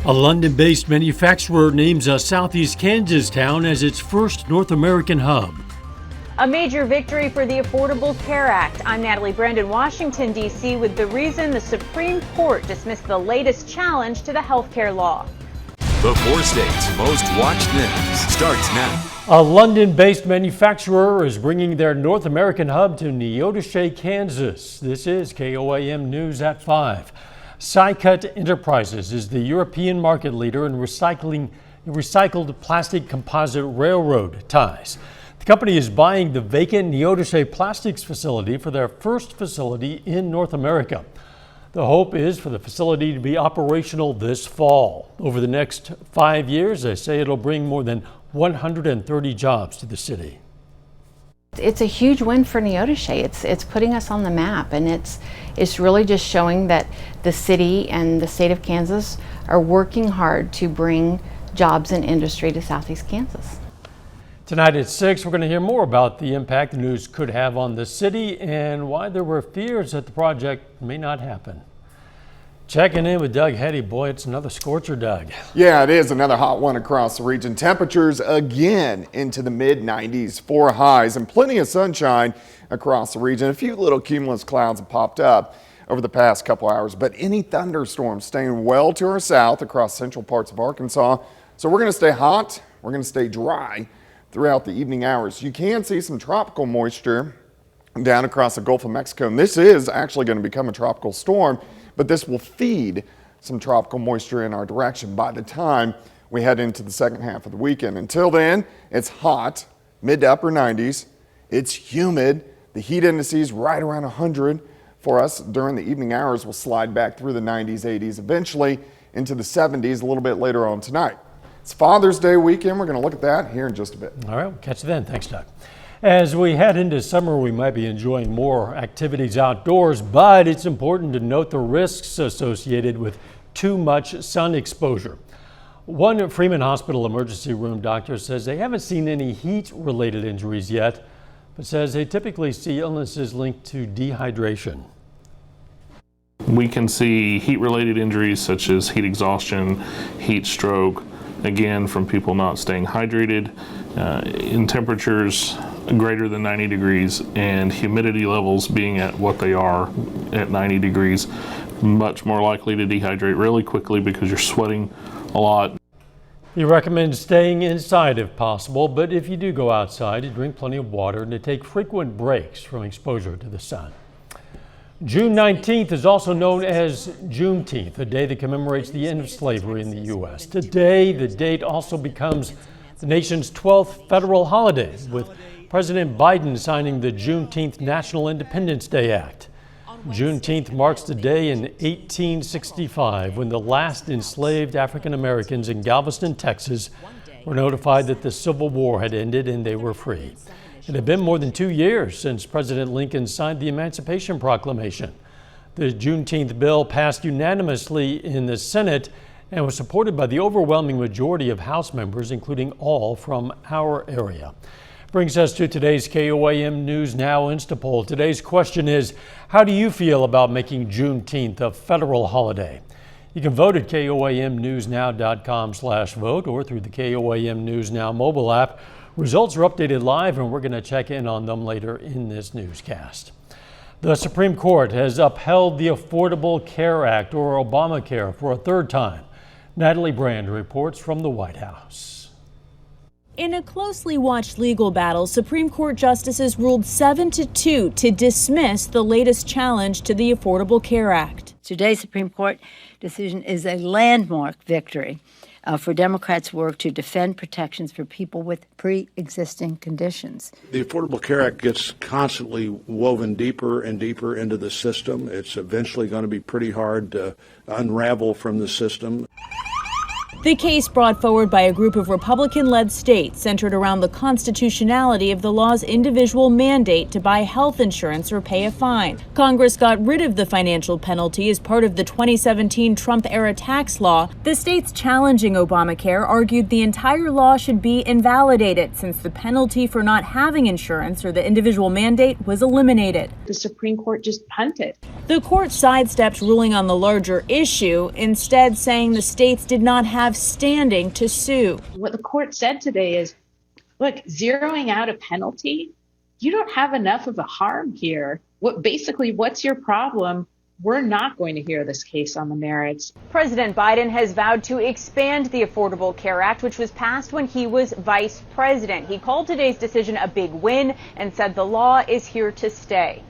A London-based manufacturer names a southeast Kansas town as its first North American hub. A major victory for the Affordable Care Act. I'm Natalie Brand in Washington, D.C. with the reason the Supreme Court dismissed the latest challenge to the health care law. The 4 states' most watched news starts now. A London-based manufacturer is bringing their North American hub to Neodesha, Kansas. This is KOAM News at 5. Sycut Enterprises is the European market leader in recycled plastic composite railroad ties. The company is buying the vacant Neodesha Plastics facility for their first facility in North America. The hope is for the facility to be operational this fall. Over the next 5 years, they say it'll bring more than 130 jobs to the city. It's a huge win for Neodesha. It's putting us on the map, and it's really just showing that the city and the state of Kansas are working hard to bring jobs and industry to southeast Kansas. Tonight at 6, we're going to hear more about the impact the news could have on the city and why there were fears that the project may not happen. Checking in with Doug Hetty. Boy, it's another scorcher, Doug. Yeah, it is another hot one across the region. Temperatures again into the mid-90s for highs and plenty of sunshine across the region. A few little cumulus clouds have popped up over the past couple hours, but any thunderstorms staying well to our south across central parts of Arkansas. So we're going to stay hot. We're going to stay dry throughout the evening hours. You can see some tropical moisture down across the Gulf of Mexico, and this is actually going to become a tropical storm, but this will feed some tropical moisture in our direction by the time we head into the second half of the weekend. Until then, it's hot, mid to upper 90s. It's humid. The heat indices right around 100 for us during the evening hours will slide back through the 90s, 80s, eventually into the 70s a little bit later on tonight. It's Father's Day weekend. We're going to look at that here in just a bit. All right, we'll catch you then. Thanks, Doug. As we head into summer, we might be enjoying more activities outdoors, but it's important to note the risks associated with too much sun exposure. One Freeman Hospital emergency room doctor says they haven't seen any heat-related injuries yet, but says they typically see illnesses linked to dehydration. We can see heat-related injuries such as heat exhaustion, heat stroke, again from people not staying hydrated, in temperatures greater than 90 degrees and humidity levels being at what they are at 90 degrees, much more likely to dehydrate really quickly because you're sweating a lot. He recommends staying inside if possible, but if you do go outside, to drink plenty of water and to take frequent breaks from exposure to the sun. June 19th is also known as Juneteenth, a day that commemorates the end of slavery in the U.S. Today, the date also becomes the nation's 12th federal holiday, with President Biden signing the Juneteenth National Independence Day Act. Juneteenth marks the day in 1865 when the last enslaved African Americans in Galveston, Texas, were notified that the Civil War had ended and they were free. It had been more than 2 years since President Lincoln signed the Emancipation Proclamation. The Juneteenth bill passed unanimously in the Senate and was supported by the overwhelming majority of House members, including all from our area. Brings us to today's KOAM News Now Instapoll. Today's question is, how do you feel about making Juneteenth a federal holiday? You can vote at KOAMnewsnow.com/vote or through the KOAM News Now mobile app. Results are updated live, and we're going to check in on them later in this newscast. The Supreme Court has upheld the Affordable Care Act, or Obamacare, for a third time. Natalie Brand reports from the White House. In a closely watched legal battle, Supreme Court justices ruled 7-2 to dismiss the latest challenge to the Affordable Care Act. Today's Supreme Court decision is a landmark victory for Democrats' work to defend protections for people with pre-existing conditions. The Affordable Care Act gets constantly woven deeper and deeper into the system. It's eventually going to be pretty hard to unravel from the system. The case brought forward by a group of Republican-led states centered around the constitutionality of the law's individual mandate to buy health insurance or pay a fine. Congress got rid of the financial penalty as part of the 2017 Trump-era tax law. The states challenging Obamacare argued the entire law should be invalidated since the penalty for not having insurance or the individual mandate was eliminated. The Supreme Court just punted. The court sidestepped ruling on the larger issue, instead saying the states did not have standing to sue. What the court said today is, look, zeroing out a penalty, you don't have enough of a harm here. What's your problem? We're not going to hear this case on the merits. President Biden has vowed to expand the Affordable Care Act, which was passed when he was vice president. He called today's decision a big win and said the law is here to stay.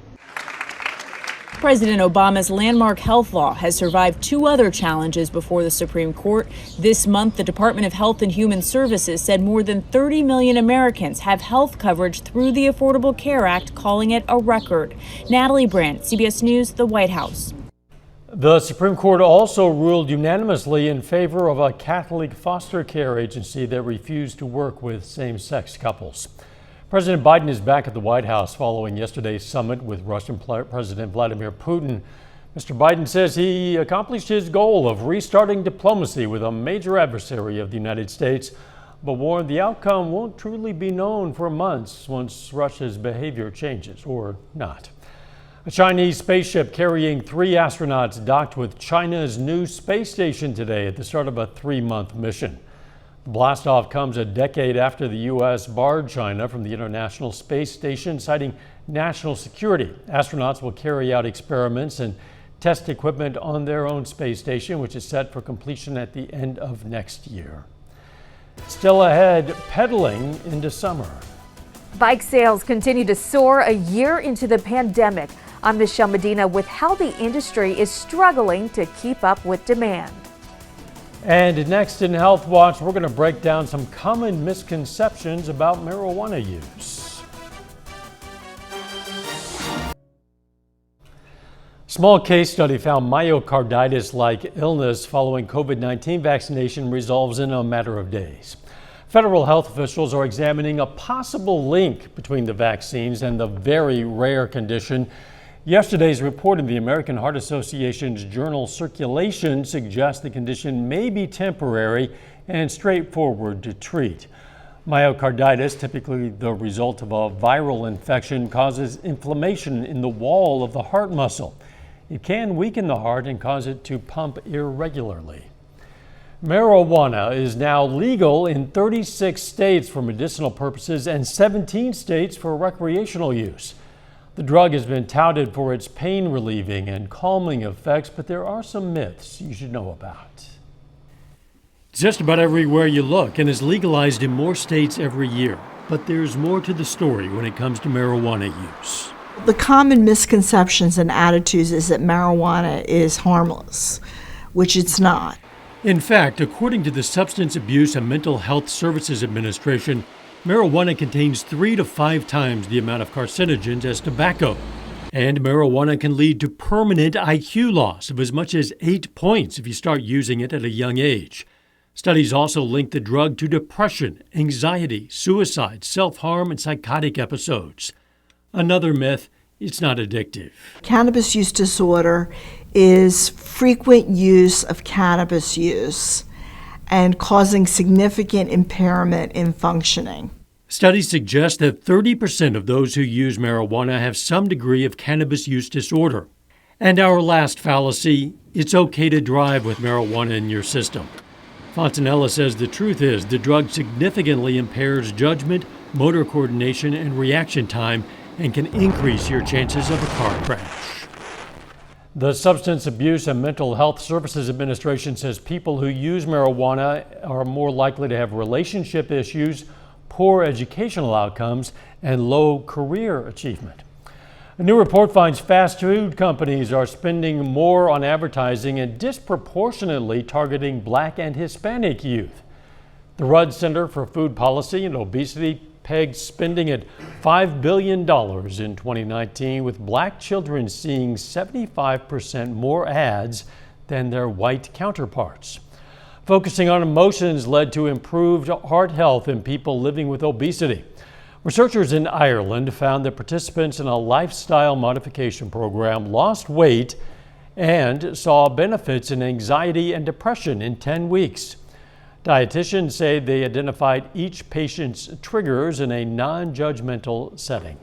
President Obama's landmark health law has survived 2 other challenges before the Supreme Court. This month, the Department of Health and Human Services said more than 30 million Americans have health coverage through the Affordable Care Act, calling it a record. Natalie Brandt, CBS News, the White House. The Supreme Court also ruled unanimously in favor of a Catholic foster care agency that refused to work with same-sex couples. President Biden is back at the White House following yesterday's summit with Russian President Vladimir Putin. Mr. Biden says he accomplished his goal of restarting diplomacy with a major adversary of the United States, but warned the outcome won't truly be known for months once Russia's behavior changes, or not. A Chinese spaceship carrying 3 astronauts docked with China's new space station today at the start of a 3-month mission. The blastoff comes a decade after the U.S. barred China from the International Space Station, citing national security. Astronauts will carry out experiments and test equipment on their own space station, which is set for completion at the end of next year. Still ahead, pedaling into summer. Bike sales continue to soar a year into the pandemic. I'm Michelle Medina with how the industry is struggling to keep up with demand. And next in Health Watch, we're going to break down some common misconceptions about marijuana use. Small case study found myocarditis-like illness following COVID-19 vaccination resolves in a matter of days. Federal health officials are examining a possible link between the vaccines and the very rare condition. Yesterday's report in the American Heart Association's journal Circulation suggests the condition may be temporary and straightforward to treat. Myocarditis, typically the result of a viral infection, causes inflammation in the wall of the heart muscle. It can weaken the heart and cause it to pump irregularly. Marijuana is now legal in 36 states for medicinal purposes and 17 states for recreational use. The drug has been touted for its pain relieving and calming effects, but there are some myths you should know about. Just about everywhere you look and is legalized in more states every year. But there's more to the story when it comes to marijuana use. The common misconceptions and attitudes is that marijuana is harmless, which it's not. In fact, according to the Substance Abuse and Mental Health Services Administration, marijuana contains 3 to 5 times the amount of carcinogens as tobacco. And marijuana can lead to permanent IQ loss of as much as 8 points if you start using it at a young age. Studies also link the drug to depression, anxiety, suicide, self-harm, and psychotic episodes. Another myth, it's not addictive. Cannabis use disorder is frequent use of cannabis use and causing significant impairment in functioning. Studies suggest that 30% of those who use marijuana have some degree of cannabis use disorder. And our last fallacy, it's okay to drive with marijuana in your system. Fontanella says the truth is the drug significantly impairs judgment, motor coordination, and reaction time, and can increase your chances of a car crash. The Substance Abuse and Mental Health Services Administration says people who use marijuana are more likely to have relationship issues, poor educational outcomes, and low career achievement. A new report finds fast food companies are spending more on advertising and disproportionately targeting Black and Hispanic youth. The Rudd Center for Food Policy and Obesity pegged spending at $5 billion in 2019, with Black children seeing 75% more ads than their white counterparts. Focusing on emotions led to improved heart health in people living with obesity. Researchers in Ireland found that participants in a lifestyle modification program lost weight and saw benefits in anxiety and depression in 10 weeks. Dietitians say they identified each patient's triggers in a non-judgmental setting.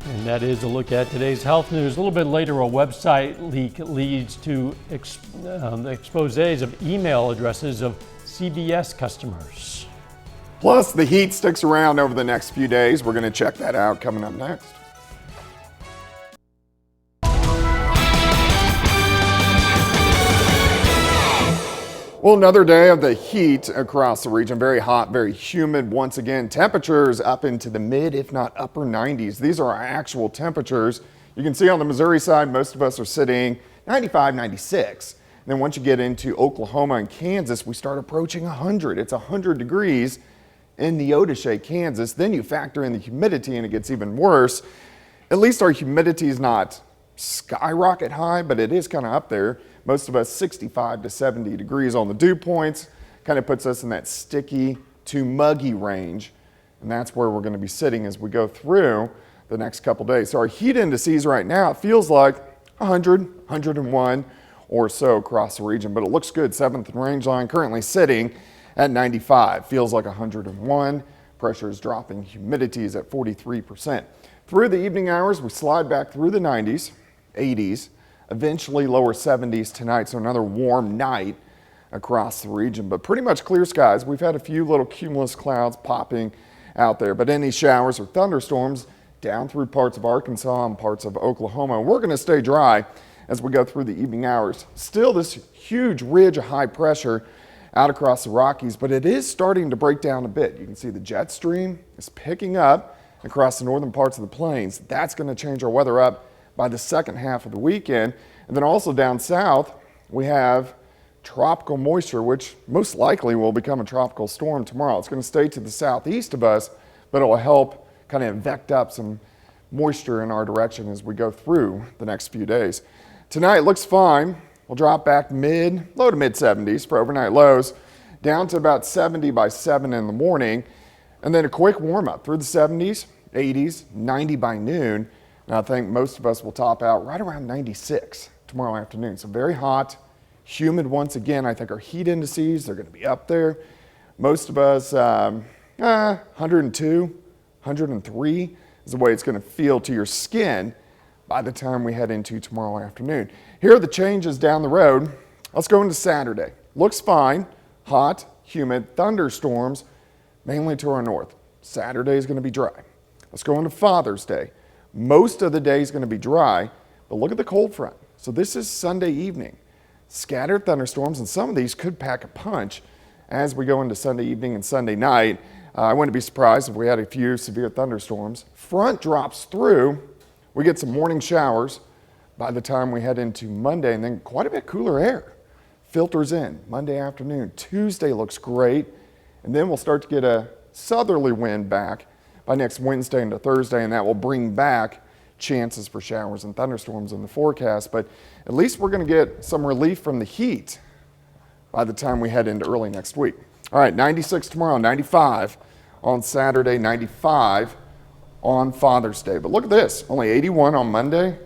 And that is a look at today's health news. A little bit later, a website leak leads to exposés of email addresses of CVS customers. Plus, the heat sticks around over the next few days. We're going to check that out coming up next. Well, another day of the heat across the region. Very hot, very humid. Once again, temperatures up into the mid, if not upper 90s. These are our actual temperatures. You can see on the Missouri side, most of us are sitting 95, 96. And then once you get into Oklahoma and Kansas, we start approaching 100. It's 100 degrees in Neodesha, Kansas. Then you factor in the humidity and it gets even worse. At least our humidity is not skyrocket high, but it is kind of up there. Most of us 65 to 70 degrees on the dew points. Kind of puts us in that sticky to muggy range. And that's where we're going to be sitting as we go through the next couple days. So our heat indices right now, it feels like 100, 101 or so across the region, but it looks good. 7th range line currently sitting at 95. Feels like 101. Pressure is dropping. Humidity is at 43%. Through the evening hours, we slide back through the 90s, 80s. Eventually lower 70s tonight, so another warm night across the region, but pretty much clear skies. We've had a few little cumulus clouds popping out there, but any showers or thunderstorms down through parts of Arkansas and parts of Oklahoma. We're going to stay dry as we go through the evening hours. Still this huge ridge of high pressure out across the Rockies, but it is starting to break down a bit. You can see the jet stream is picking up across the northern parts of the plains. That's going to change our weather up by the second half of the weekend. And then also down south, we have tropical moisture, which most likely will become a tropical storm tomorrow. It's going to stay to the southeast of us, but it will help kind of vect up some moisture in our direction as we go through the next few days. Tonight looks fine. We'll drop back low to mid 70s for overnight lows, down to about 70 by 7 in the morning, and then a quick warm up through the 70s, 80s, 90 by noon. And I think most of us will top out right around 96 tomorrow afternoon. So very hot, humid once again. I think our heat indices, they're going to be up there. Most of us, 102, 103 is the way it's going to feel to your skin by the time we head into tomorrow afternoon. Here are the changes down the road. Let's go into Saturday. Looks fine, hot, humid, thunderstorms, mainly to our north. Saturday is going to be dry. Let's go into Father's Day. Most of the day is going to be dry, but look at the cold front. So this is Sunday evening. Scattered thunderstorms, and some of these could pack a punch as we go into Sunday evening and Sunday night. I wouldn't be surprised if we had a few severe thunderstorms. Front drops through. We get some morning showers by the time we head into Monday, and then quite a bit cooler air filters in Monday afternoon. Tuesday looks great, and then we'll start to get a southerly wind back by next Wednesday into Thursday, and that will bring back chances for showers and thunderstorms in the forecast. But at least we're going to get some relief from the heat by the time we head into early next week. All right, 96 tomorrow, 95 on Saturday, 95 on Father's Day. But look at this, only 81 on Monday.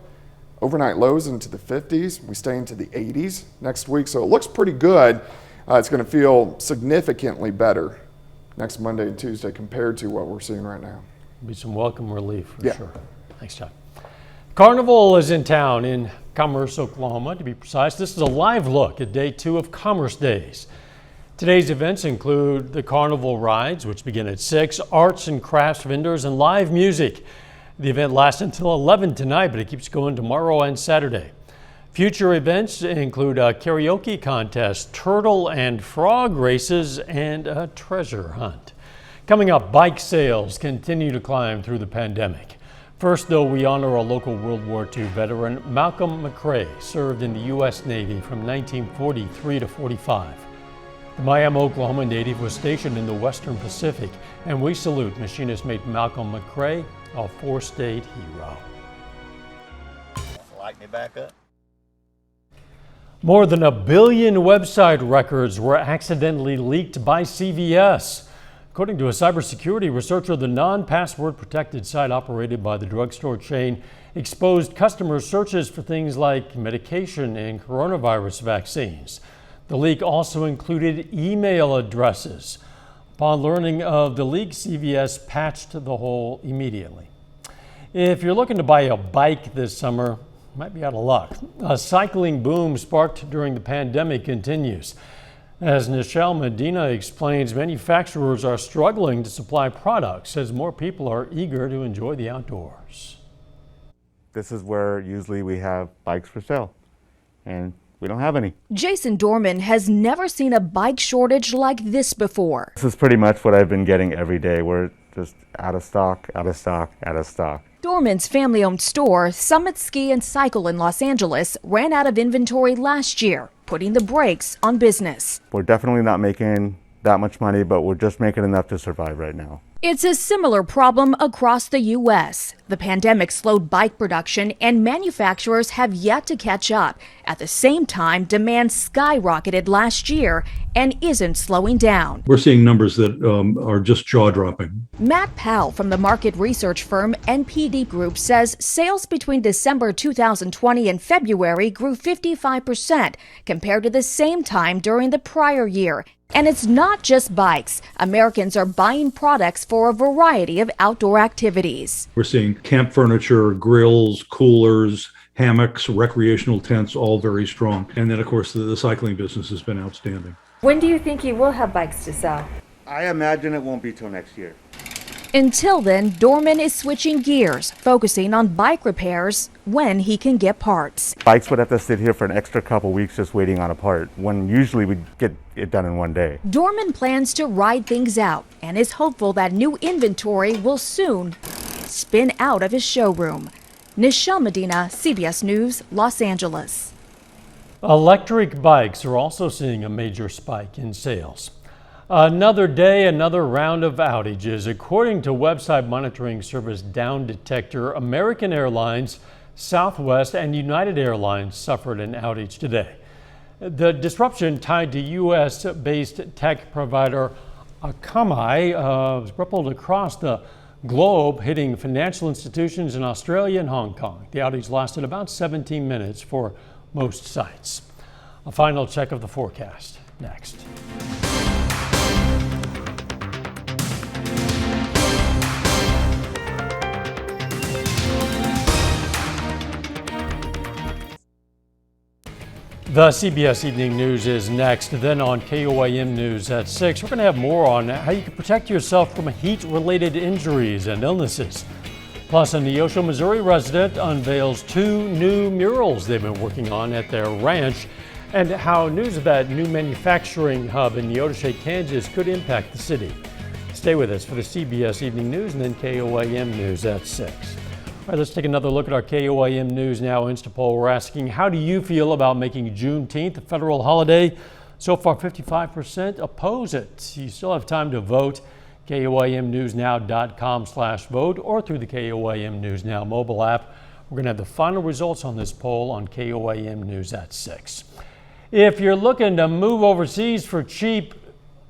Overnight lows into the 50s. We stay into the 80s next week, so it looks pretty good. It's going to feel significantly better next Monday and Tuesday compared to what we're seeing right now. Be some welcome relief for sure. Thanks, John. Carnival is in town in Commerce, Oklahoma, to be precise. This is a live look at day 2 of Commerce Days. Today's events include the carnival rides, which begin at 6, arts and crafts vendors, and live music. The event lasts until 11 tonight, but it keeps going tomorrow and Saturday. Future events include a karaoke contest, turtle and frog races, and a treasure hunt. Coming up, bike sales continue to climb through the pandemic. First, though, we honor a local World War II veteran, Malcolm McRae, served in the U.S. Navy from 1943 to 45. The Miami, Oklahoma native was stationed in the Western Pacific, and we salute machinist mate Malcolm McRae, a 4-state hero. Light me back up. More than 1 billion website records were accidentally leaked by CVS. According to a cybersecurity researcher, the non-password protected site operated by the drugstore chain exposed customer searches for things like medication and coronavirus vaccines. The leak also included email addresses. Upon learning of the leak, CVS patched the hole immediately. If you're looking to buy a bike this summer, you might be out of luck. A cycling boom sparked during the pandemic continues. As Nichelle Medina explains, manufacturers are struggling to supply products as more people are eager to enjoy the outdoors. This is where usually we have bikes for sale, and we don't have any. Jason Dorman has never seen a bike shortage like this before. This is pretty much what I've been getting every day. We're just out of stock, out of stock, out of stock. Dorman's family-owned store, Summit Ski and Cycle in Los Angeles, ran out of inventory last year, putting the brakes on business. We're definitely not making that much money, but we're just making enough to survive right now. It's a similar problem across the U.S. The pandemic slowed bike production and manufacturers have yet to catch up. At the same time, demand skyrocketed last year and isn't slowing down. We're seeing numbers that are just jaw-dropping. Matt Powell from the market research firm NPD Group says sales between December 2020 and February grew 55% compared to the same time during the prior year. And it's not just bikes. Americans are buying products for a variety of outdoor activities. We're seeing camp furniture, grills, coolers, hammocks, recreational tents, all very strong. And then, of course, the cycling business has been outstanding. When do you think you will have bikes to sell? I imagine it won't be till next year. Until then, Dorman is switching gears, focusing on bike repairs when he can get parts. Bikes would have to sit here for an extra couple weeks just waiting on a part, when usually we get it done in one day. Dorman plans to ride things out and is hopeful that new inventory will soon spin out of his showroom. Nichelle Medina, CBS News, Los Angeles. Electric bikes are also seeing a major spike in sales. Another day, another round of outages. According to website monitoring service Down Detector, American Airlines, Southwest, and United Airlines suffered an outage today. The disruption tied to U.S.-based tech provider KOAM rippled across the globe, hitting financial institutions in Australia and Hong Kong. The outage lasted about 17 minutes for most sites. A final check of the forecast next. The CBS Evening News is next. Then on KOAM News at 6, we're going to have more on how you can protect yourself from heat-related injuries and illnesses. Plus, a Neosho, Missouri resident unveils 2 new murals they've been working on at their ranch, and how news of that new manufacturing hub in Neodesha, Kansas could impact the city. Stay with us for the CBS Evening News and then KOAM News at 6. All right, let's take another look at our KOAM News Now Instapoll. We're asking, how do you feel about making Juneteenth a federal holiday? So far, 55% oppose it. You still have time to vote. KOAMNewsNow.com/vote or through the KOAM News Now mobile app. We're going to have the final results on this poll on KOAM News at 6. If you're looking to move overseas for cheap,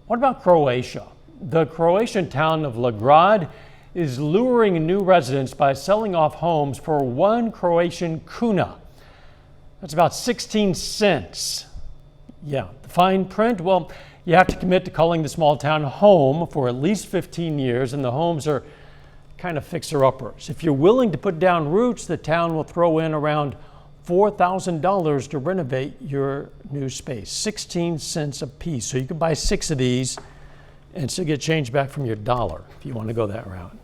what about Croatia? The Croatian town of Legrad is luring new residents by selling off homes for 1 Croatian kuna. That's about 16 cents. Yeah, the fine print, well, you have to commit to calling the small town home for at least 15 years, and the homes are kind of fixer-uppers. If you're willing to put down roots, the town will throw in around $4,000 to renovate your new space. 16 cents a piece. So you can buy 6 of these and still get change back from your dollar if you want to go that route.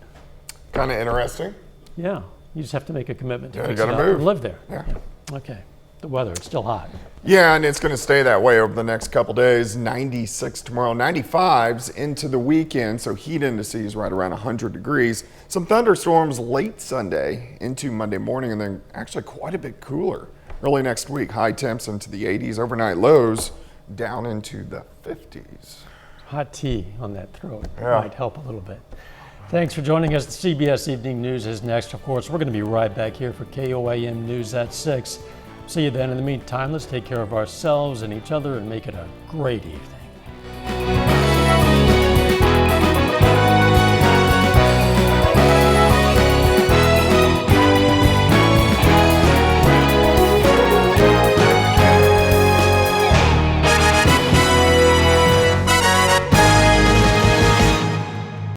Kind of interesting. Yeah, you just have to make a commitment to Yeah, you fix it gotta up move. and live there. Yeah. Okay. The weather, it's still hot. Yeah, and it's going to stay that way over the next couple days. 96 tomorrow, 95s into the weekend, so heat indices right around 100 degrees. Some thunderstorms late Sunday into Monday morning, and then actually quite a bit cooler early next week. High temps into the 80s, overnight lows down into the 50s. Hot tea on that throat Yeah. might help a little bit. Thanks for joining us. The CBS Evening News is next. Of course, we're going to be right back here for KOAM News at 6. See you then. In the meantime, let's take care of ourselves and each other and make it a great evening.